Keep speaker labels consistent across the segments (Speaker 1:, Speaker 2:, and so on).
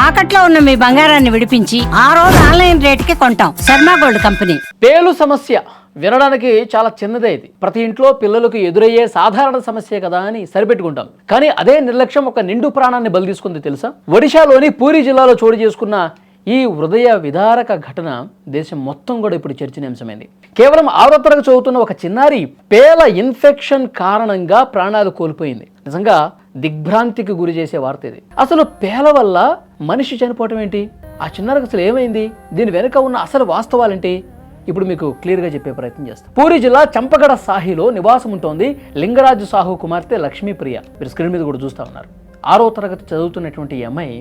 Speaker 1: తాకట్లో ఉన్న మీ బంగారాన్ని విడిపించి ఆ రోజు ఆన్లైన్ రేటుకి కొంటాం. Sharma gold company.
Speaker 2: పేలు సమస్య వినడానికి చాలా చిన్నదే. ఇది ప్రతి ఇంట్లో పిల్లలకు ఎదురయ్యే సాధారణ సమస్య కదా అని సరిపెట్టుకుంటాం. కానీ అదే నిర్లక్ష్యం ఒక నిండు ప్రాణాన్ని బలి తీసుకుంది తెలుసా? ఒడిశాలోని పూరి జిల్లాలో చోటు చేసుకున్న ఈ హృదయ విదారక ఘటన దేశం మొత్తం కూడా ఇప్పుడు చర్చనీయాంశమైంది. కేవలం 6వ తరగతి చదువుతున్న ఒక చిన్నారి పేల ఇన్ఫెక్షన్ కారణంగా ప్రాణాలు కోల్పోయింది. నిజంగా దిగ్భ్రాంతికి గురి చేసే వార్త ఇది. అసలు పేల వల్ల మనిషి చనిపోవటం ఏంటి? ఆ చిన్నారికి అసలు ఏమైంది? దీని వెనుక ఉన్న అసలు వాస్తవాలేంటి? ఇప్పుడు మీకు క్లియర్గా చెప్పే ప్రయత్నం చేస్తాం. పూరి జిల్లా చంపగడ సాహిలో నివాసం ఉంటోంది లింగరాజు సాహు కుమార్తె లక్ష్మీప్రియ. మీరు స్క్రీన్ మీద కూడా చూస్తూ ఉన్నారు. 6వ తరగతి చదువుతున్నటువంటి ఈ అమ్మాయి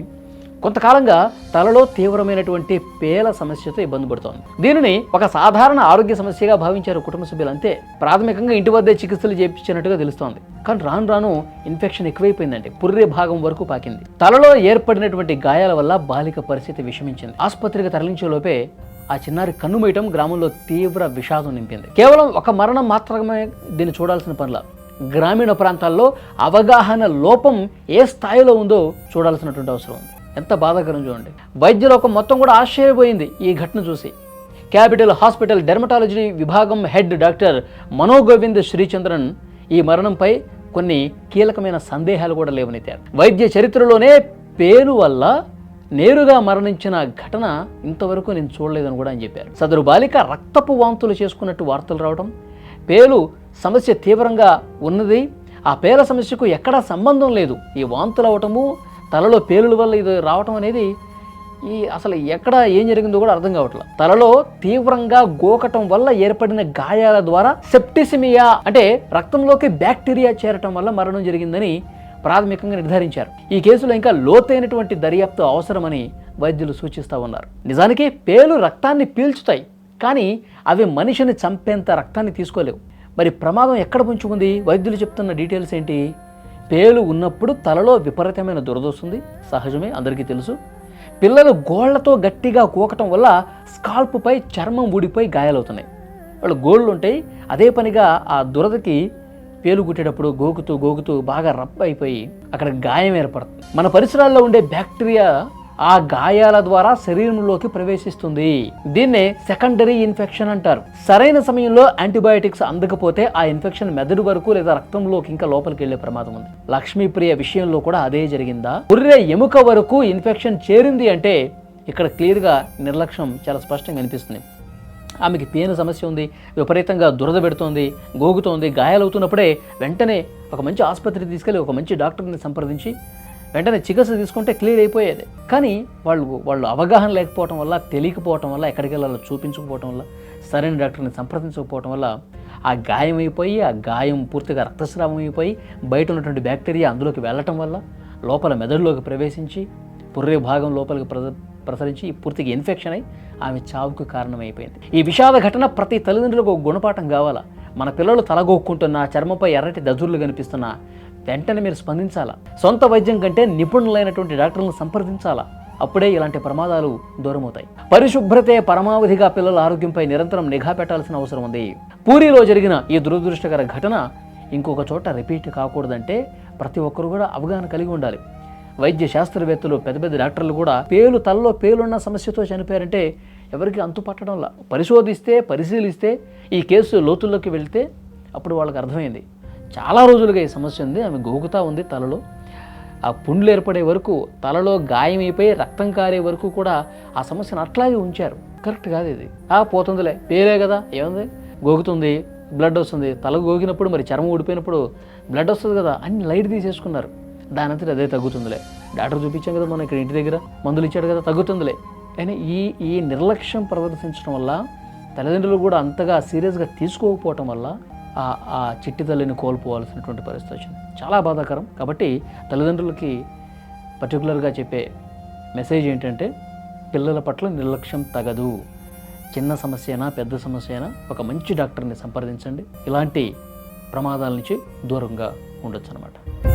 Speaker 2: కొంతకాలంగా తలలో తీవ్రమైనటువంటి పేల సమస్యతో ఇబ్బంది పడుతోంది. దీనిని ఒక సాధారణ ఆరోగ్య సమస్యగా భావించారు కుటుంబ సభ్యులు. అంతే, ప్రాథమికంగా ఇంటి వద్దే చికిత్సలు చేయించినట్టుగా తెలుస్తోంది. కానీ రాను రాను ఇన్ఫెక్షన్ ఎక్కువైపోయిందండి. పుర్రె భాగం వరకు పాకింది. తలలో ఏర్పడినటువంటి గాయాల వల్ల బాలిక పరిస్థితి విషమించింది. ఆసుపత్రికి తరలించే లోపే ఆ చిన్నారి కన్ను మూయటం గ్రామంలో తీవ్ర విషాదం నింపింది. కేవలం ఒక మరణం మాత్రమే దీన్ని చూడాల్సిన పనిలా గ్రామీణ ప్రాంతాల్లో అవగాహన లోపం ఏ స్థాయిలో ఉందో చూడాల్సినటువంటి అవసరం ఉంది. ఎంత బాధాకరం చూడండి. వైద్యలోకం మొత్తం కూడా ఆశ్చర్యపోయింది ఈ ఘటన చూసి. క్యాపిటల్ హాస్పిటల్ డెర్మటాలజీ విభాగం హెడ్ డాక్టర్ మనోగోవింద్ శ్రీచంద్రన్ ఈ మరణంపై కొన్ని కీలకమైన సందేహాలు కూడా లేవనెత్తారు. వైద్య చరిత్రలోనే పేలు వల్ల నేరుగా మరణించిన ఘటన ఇంతవరకు నేను చూడలేదని కూడా ఆయన చెప్పారు. సదరు బాలిక రక్తపు వాంతులు చేసుకున్నట్టు వార్తలు రావడం, పేలు సమస్య తీవ్రంగా ఉన్నది, ఆ పేల సమస్యకు ఎక్కడా సంబంధం లేదు. ఈ వాంతులు అవటము, తలలో పేలుల వల్ల ఇది రావటం అనేది అసలు ఎక్కడ ఏం జరిగిందో కూడా అర్థం కావట్లేదు. తలలో తీవ్రంగా గోకటం వల్ల ఏర్పడిన గాయాల ద్వారా సెప్టిసిమియా అంటే రక్తంలోకి బ్యాక్టీరియా చేరటం వల్ల మరణం జరిగిందని ప్రాథమికంగా నిర్ధారించారు. ఈ కేసులో ఇంకా లోతైనటువంటి దర్యాప్తు అవసరమని వైద్యులు సూచిస్తూ ఉన్నారు. నిజానికి పేలు రక్తాన్ని పీల్చుతాయి, కానీ అవి మనిషిని చంపేంత రక్తాన్ని తీసుకోలేవు. మరి ప్రమాదం ఎక్కడ పుంచుకుంది? వైద్యులు చెప్తున్న డీటెయిల్స్ ఏంటి? పేలు ఉన్నప్పుడు తలలో విపరీతమైన దురద వస్తుంది, సహజమే, అందరికీ తెలుసు. పిల్లలు గోళ్లతో గట్టిగా కోకటం వల్ల స్కాల్ప్పై చర్మం ఊడిపోయి గాయాలవుతున్నాయి. వాళ్ళు గోళ్ళు ఉంటాయి, అదే పనిగా ఆ దురదకి పేలు కుట్టేటప్పుడు గోకుతూ బాగా రప్ప అయిపోయి అక్కడ గాయం ఏర్పడుతుంది. మన పరిసరాల్లో ఉండే బ్యాక్టీరియా ఆ గాయాల ద్వారా శరీరంలోకి ప్రవేశిస్తుంది. దీన్నే సెకండరీ ఇన్ఫెక్షన్ అంటారు. సరైన సమయంలో యాంటీబయాటిక్స్ అందకపోతే ఆ ఇన్ఫెక్షన్ మెదడు వరకు లేదా రక్తంలోకి ఇంకా లోపలికి వెళ్లే ప్రమాదం ఉంది. లక్ష్మీప్రియ విషయంలో కూడా అదే జరిగిందా? పుర్రె ఎముక వరకు ఇన్ఫెక్షన్ చేరింది అంటే ఇక్కడ క్లియర్గా నిర్లక్ష్యం చాలా స్పష్టంగా అనిపిస్తుంది. ఆమెకి పేను సమస్య ఉంది, విపరీతంగా దురద పెడుతోంది, గోగుతోంది, గాయాలవుతున్నప్పుడే వెంటనే ఒక మంచి ఆసుపత్రికి తీసుకెళ్ళి ఒక మంచి డాక్టర్ని సంప్రదించి వెంటనే చికిత్స తీసుకుంటే క్లియర్ అయిపోయేది. కానీ వాళ్ళు అవగాహన లేకపోవటం వల్ల, తెలియకపోవటం వల్ల, ఎక్కడికి వెళ్ళాలో చూపించకపోవటం వల్ల, సరైన డాక్టర్ని సంప్రదించకపోవటం వల్ల ఆ గాయం అయిపోయి, ఆ గాయం పూర్తిగా రక్తస్రావం అయిపోయి బయట ఉన్నటువంటి బ్యాక్టీరియా అందులోకి వెళ్ళటం వల్ల లోపల మెదడులోకి ప్రవేశించి పుర్రె భాగం లోపలికి ప్రసరించి పూర్తిగా ఇన్ఫెక్షన్ అయి ఆమె చావుకు కారణమైపోయింది. ఈ విషాద ఘటన ప్రతి తల్లిదండ్రులకు ఒక గుణపాఠం కావాలా. మన పిల్లలు తలగొక్కుంటున్నా, చర్మపై ఎర్రటి దద్దుర్లు కనిపిస్తున్నా వెంటనే మీరు స్పందించాలా. సొంత వైద్యం కంటే నిపుణులైనటువంటి డాక్టర్లను సంప్రదించాలా. అప్పుడే ఇలాంటి ప్రమాదాలు దూరమవుతాయి. పరిశుభ్రతే పరమావధిగా పిల్లల ఆరోగ్యంపై నిరంతరం నిఘా పెట్టాల్సిన అవసరం ఉంది. పూరిలో జరిగిన ఈ దురదృష్టకర ఘటన ఇంకొక చోట రిపీట్ కాకూడదంటే ప్రతి ఒక్కరు కూడా అవగాహన కలిగి ఉండాలి. వైద్య శాస్త్రవేత్తలు, పెద్ద పెద్ద డాక్టర్లు కూడా తలలో పేలున్న సమస్యతో చనిపోయారంటే ఎవరికి అంతు పట్టడంలా. పరిశీలిస్తే ఈ కేసు లోతుల్లోకి వెళ్తే అప్పుడు వాళ్ళకి అర్థమైంది. చాలా రోజులుగా ఈ సమస్య ఉంది, ఆమె గోగుతూ ఉంది. తలలో ఆ పుండ్లు ఏర్పడే వరకు, తలలో గాయమైపోయి రక్తం కారే వరకు కూడా ఆ సమస్యను అట్లాగే ఉంచారు. కరెక్ట్ కాదు ఇది. పోతుందిలే, పేలే కదా, ఏముంది, గోగుతుంది, బ్లడ్ వస్తుంది. తల గోగినప్పుడు మరి చర్మం ఊడిపోయినప్పుడు బ్లడ్ వస్తుంది కదా, అన్ని లైట్ తీసేసుకున్నారు. దాని అంతా అదే తగ్గుతుందిలే, డాక్టర్ చూపించాం కదా, మనం ఇక్కడ ఇంటి దగ్గర మందులు ఇచ్చాడు కదా, తగ్గుతుందిలే అని ఈ నిర్లక్ష్యం ప్రదర్శించడం వల్ల తల్లిదండ్రులు కూడా అంతగా సీరియస్గా తీసుకోకపోవటం వల్ల ఆ చిట్టి తల్లిని కోల్పోవాల్సినటువంటి పరిస్థితి వచ్చింది. చాలా బాధాకరం. కాబట్టి తల్లిదండ్రులకి పర్టికులర్గా చెప్పే మెసేజ్ ఏంటంటే పిల్లల పట్ల నిర్లక్ష్యం తగదు. చిన్న సమస్య అయినా పెద్ద సమస్య అయినా ఒక మంచి డాక్టర్ని సంప్రదించండి. ఇలాంటి ప్రమాదాల నుంచి దూరంగా ఉండొచ్చు అన్నమాట.